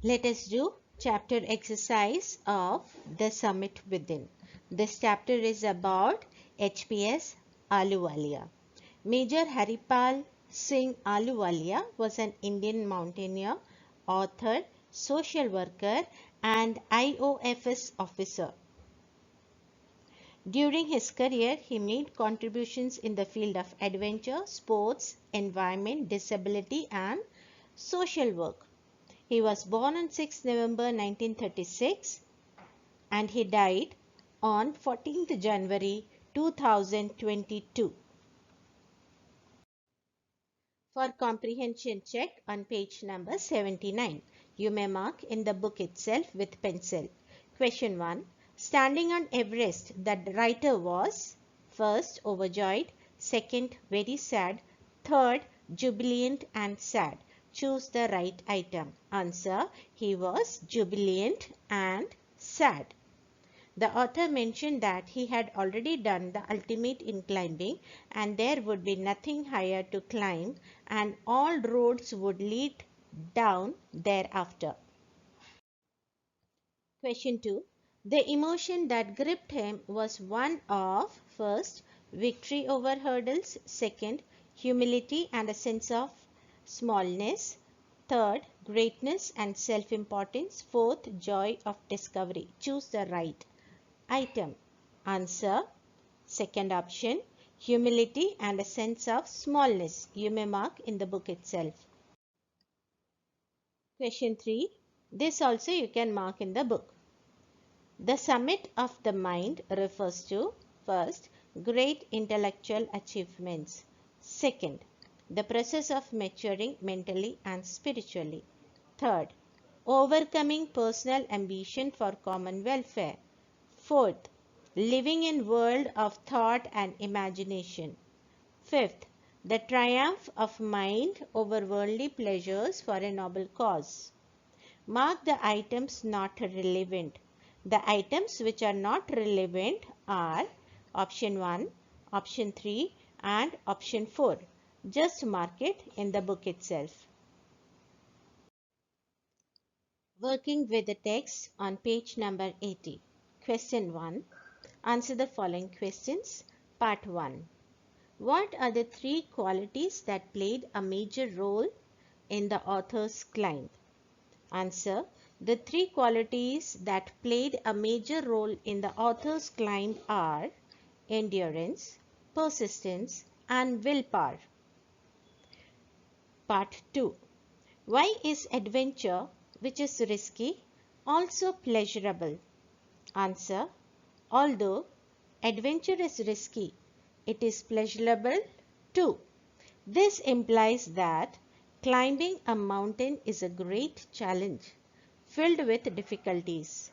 Let us do chapter exercise of The Summit Within. This chapter is about HPS Ahluwalia. Major Haripal Singh Ahluwalia was an Indian mountaineer, author, social worker and IOFS officer. During his career, he made contributions in the field of adventure, sports, environment, disability and social work. He was born on 6 November 1936 and he died on 14th January 2022. For comprehension check on page number 79, you may mark in the book itself with pencil. Question 1. Standing on Everest, the writer was first, overjoyed, second, very sad, third, jubilant and sad. Choose the right item. Answer. He was jubilant and sad. The author mentioned that he had already done the ultimate in climbing and there would be nothing higher to climb and all roads would lead down thereafter. Question 2. The emotion that gripped him was one of first, victory over hurdles, second, humility and a sense of smallness, third, greatness and self-importance, fourth, joy of discovery. Choose the right item. Answer. Second option, humility and a sense of smallness. You may mark in the book itself. Question 3. This also you can mark in the book. The summit of the mind refers to first, great intellectual achievements. Second, the process of maturing mentally and spiritually. Third, overcoming personal ambition for common welfare. Fourth, living in world of thought and imagination. Fifth, the triumph of mind over worldly pleasures for a noble cause. Mark the items not relevant. The items which are not relevant are option 1, option 3 and option 4. Just mark it in the book itself. Working with the text on page number 80. Question 1. Answer the following questions. Part 1. What are the three qualities that played a major role in the author's climb? Answer. The three qualities that played a major role in the author's climb are endurance, persistence and willpower. Part 2. Why is adventure, which is risky, also pleasurable? Answer. Although adventure is risky, it is pleasurable too. This implies that climbing a mountain is a great challenge filled with difficulties.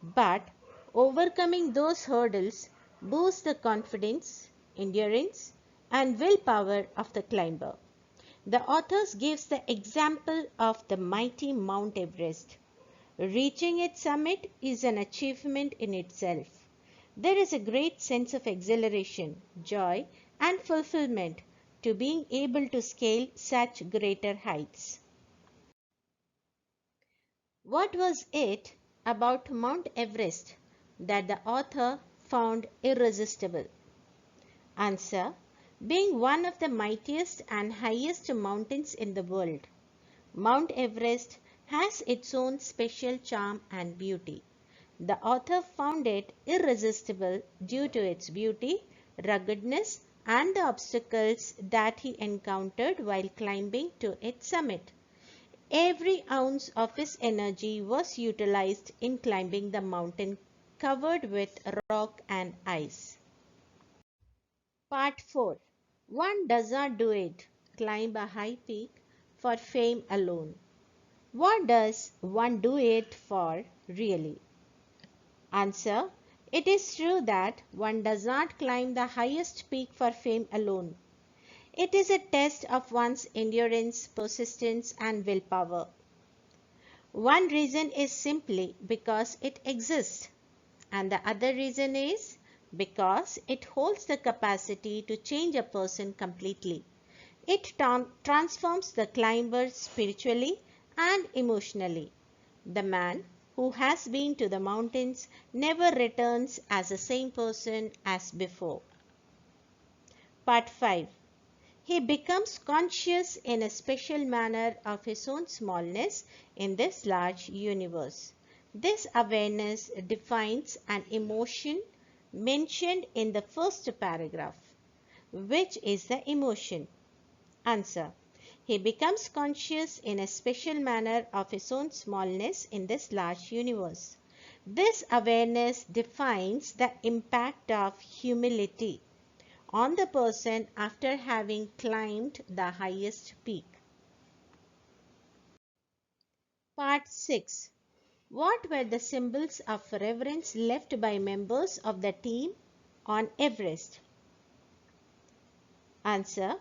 But overcoming those hurdles boosts the confidence, endurance and willpower of the climber. The author gives the example of the mighty Mount Everest. Reaching its summit is an achievement in itself. There is a great sense of exhilaration, joy and fulfillment to being able to scale such greater heights. What was it about Mount Everest that the author found irresistible? Answer. Being one of the mightiest and highest mountains in the world, Mount Everest has its own special charm and beauty. The author found it irresistible due to its beauty, ruggedness and the obstacles that he encountered while climbing to its summit. Every ounce of his energy was utilized in climbing the mountain covered with rock and ice. Part 4. One does not do it, climb a high peak, for fame alone. What does one do it for really? Answer. It is true that one does not climb the highest peak for fame alone. It is a test of one's endurance, persistence and willpower. One reason is simply because it exists, and the other reason is because it holds the capacity to change a person completely. It transforms the climber spiritually and emotionally. The man who has been to the mountains never returns as the same person as before. Part 5. He becomes conscious in a special manner of his own smallness in this large universe. This awareness defines an emotion mentioned in the first paragraph. Which is the emotion? Answer. He becomes conscious in a special manner of his own smallness in this large universe. This awareness defines the impact of humility on the person after having climbed the highest peak. Part 6. What were the symbols of reverence left by members of the team on Everest? Answer.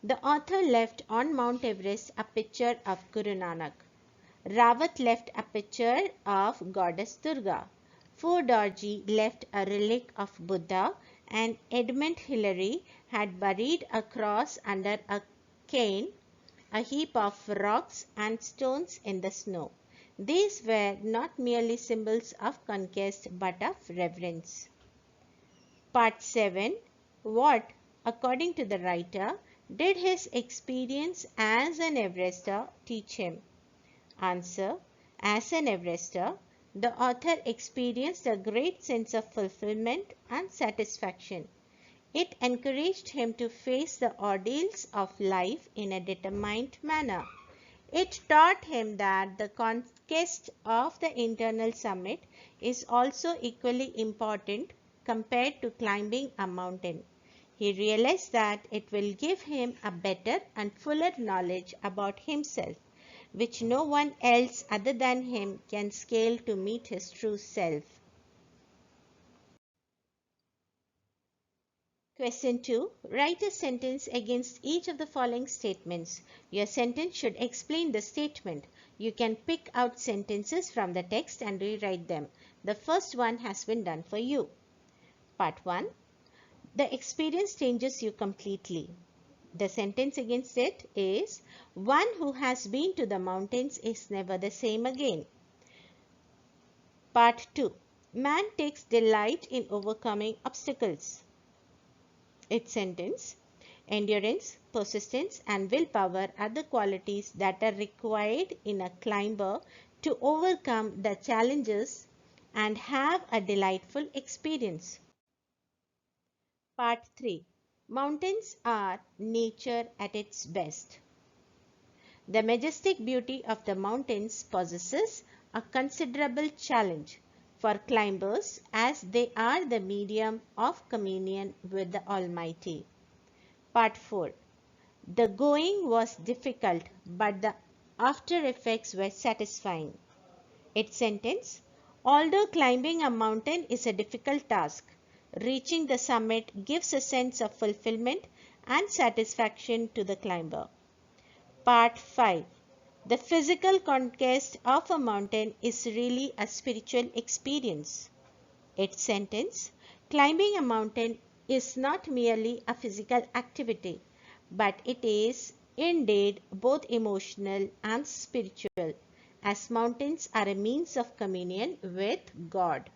The author left on Mount Everest a picture of Guru Nanak. Rawat left a picture of Goddess Durga. Ford Dorji left a relic of Buddha, and Edmund Hillary had buried a cross under a cairn, a heap of rocks and stones in the snow. These were not merely symbols of conquest but of reverence. Part 7. What, according to the writer, did his experience as an Everester teach him? Answer. As an Everester, the author experienced a great sense of fulfillment and satisfaction. It encouraged him to face the ordeals of life in a determined manner. It taught him that the conquest of the internal summit is also equally important compared to climbing a mountain. He realized that it will give him a better and fuller knowledge about himself, which no one else other than him can scale to meet his true self. Question 2. Write a sentence against each of the following statements. Your sentence should explain the statement. You can pick out sentences from the text and rewrite them. The first one has been done for you. Part 1. The experience changes you completely. The sentence against it is, one who has been to the mountains is never the same again. Part 2. Man takes delight in overcoming obstacles. Its sentence, endurance, persistence and willpower are the qualities that are required in a climber to overcome the challenges and have a delightful experience. Part 3. Mountains are nature at its best. The majestic beauty of the mountains possesses a considerable challenge for climbers as they are the medium of communion with the Almighty. Part 4. The going was difficult but the after effects were satisfying. Its sentence, although climbing a mountain is a difficult task, reaching the summit gives a sense of fulfillment and satisfaction to the climber. Part 5. The physical conquest of a mountain is really a spiritual experience. Its sentence, climbing a mountain is not merely a physical activity, but it is indeed both emotional and spiritual, as mountains are a means of communion with God.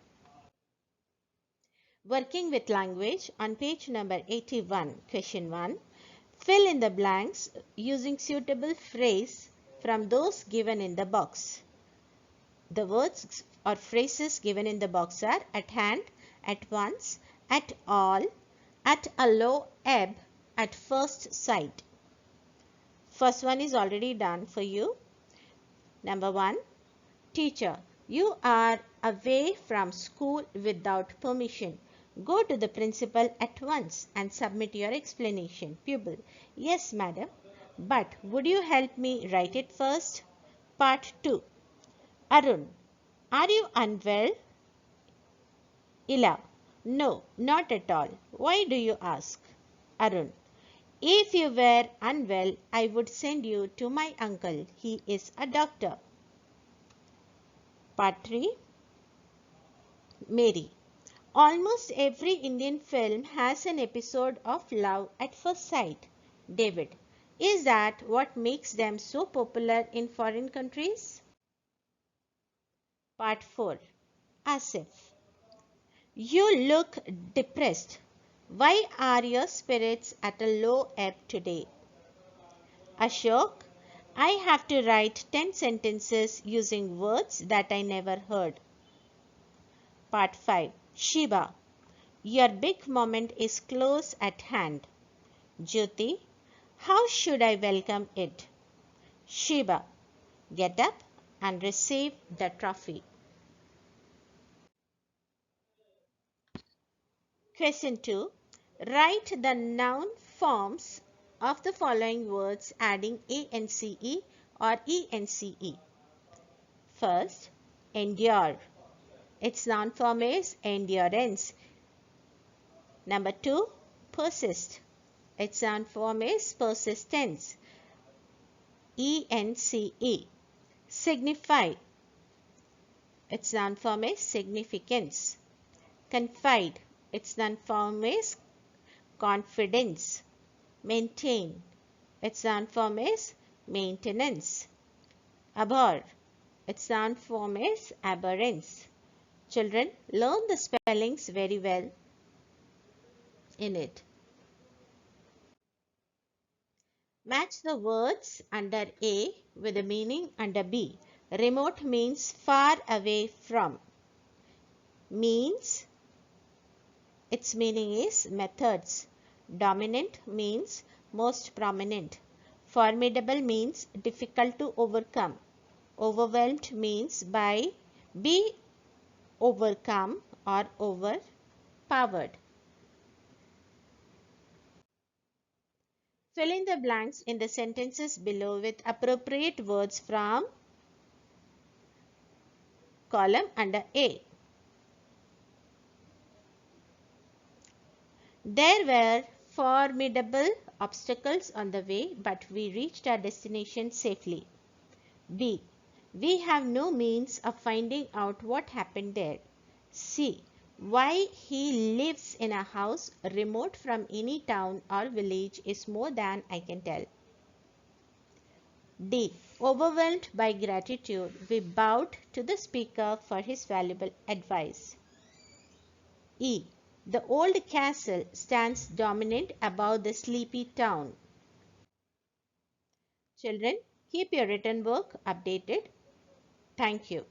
Working with language on page number 81, question 1. Fill in the blanks using suitable phrase from those given in the box. The words or phrases given in the box are at hand, at once, at all, at a low ebb, at first sight. First one is already done for you. Number 1. Teacher, you are away from school without permission. Go to the principal at once and submit your explanation. Pupil, yes madam, but would you help me write it first? Part 2. Arun, are you unwell? Ila, no, not at all. Why do you ask? Arun, if you were unwell, I would send you to my uncle. He is a doctor. Part 3. Mary, almost every Indian film has an episode of love at first sight. David, is that what makes them so popular in foreign countries? Part 4. Asif. You look depressed. Why are your spirits at a low ebb today? Ashok. I have to write 10 sentences using words that I never heard. Part 5. Shiva. Your big moment is close at hand. Jyoti. How should I welcome it? Shiva. Get up and receive the trophy. Question 2. Write the noun forms of the following words adding ance or ence. First, endure. Its noun form is endurance. Number 2, persist. Its noun form is persistence. ENCE. Signify. Its noun form is significance. Confide. Its noun form is confidence. Maintain. Its noun form is maintenance. Abhor. Its noun form is abhorrence. Children, learn the spellings very well in it. Match the words under A with the meaning under B. Remote means far away from. Means, its meaning is methods. Dominant means most prominent. Formidable means difficult to overcome. Overwhelmed means be overcome or overpowered. Fill in the blanks in the sentences below with appropriate words from column under A. There were formidable obstacles on the way, but we reached our destination safely. B. We have no means of finding out what happened there. C. Why he lives in a house remote from any town or village is more than I can tell. D. Overwhelmed by gratitude, we bowed to the speaker for his valuable advice. E. The old castle stands dominant above the sleepy town. Children, keep your written work updated. Thank you.